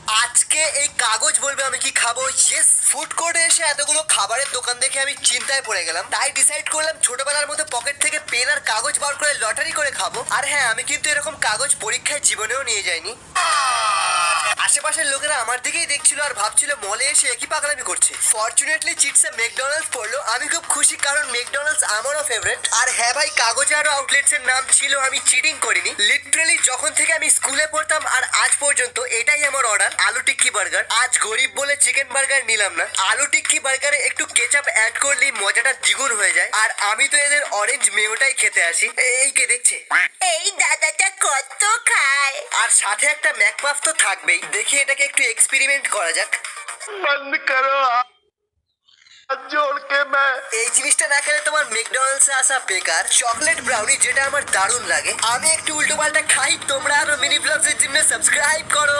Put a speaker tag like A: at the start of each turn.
A: আজকে এই কাগজ বলবে আমি কি খাবো। ইয়েস, ফুড কোর্টে এসে এতগুলো খাবারের দোকান দেখে আমি চিন্তায় পড়ে গেলাম। তাই ডিসাইড করলাম ছোটবেলার মতো পকেট থেকে পেন আর কাগজ বার করে লটারি করে খাবো। আর হ্যাঁ, আমি কিন্তু এরকম কাগজ পরীক্ষায় জীবনেও নিয়ে যাইনি। আশেপাশের লোকেরা আমার দিকেই দেখছিল আর ভাবছিল মলে এসে একই পাগলামি করছে। ফরচুনেটলি চিটসে ম্যাকডোনাল্ডস পড়লো। আমি খুব খুশি, কারণ ম্যাকডোনাল্ডস আমারও ফেভারিট। আর হ্যাঁ ভাই, কাগজে আরো আউটলেটস এর নাম ছিল, আমি চিটিং করিনি। লিটারালি যখন থেকে আমি স্কুলে পড়তাম আর আজ পর্যন্ত এটাই আমার অর্ডার, আলু টিক্কি বার্গার। আজ গরিব বলে চিকেন বার্গার নিলাম না, আলু টিক্কি বার্গারে একটু কেচাপ অ্যাড করলেই মজাটা দ্বিগুণ হয়ে যায়। আর আমি তো এদের অরেঞ্জ মেয়োটাই খেতে আসি। এই কে দেখছে, এই দাদাটা কত খায়। আর সাথে একটা ম্যাকপাফ তো থাকবেই। দেখি এটাকে একটু এক্সপেরিমেন্ট করা যাক।
B: बंद करो हाथ जोड़ के मैं
A: এই জিনিসটা না খেলে তোমার ম্যাকডোনাল্ডসে আসা বেকার। চকলেট ব্রাউনি, যেটা আমার দারুণ লাগে। আমি একটু উল্টো পাল্টা খাই। তোমরা আরো মিনি ব্লগসের জন্য সাবস্ক্রাইব করো।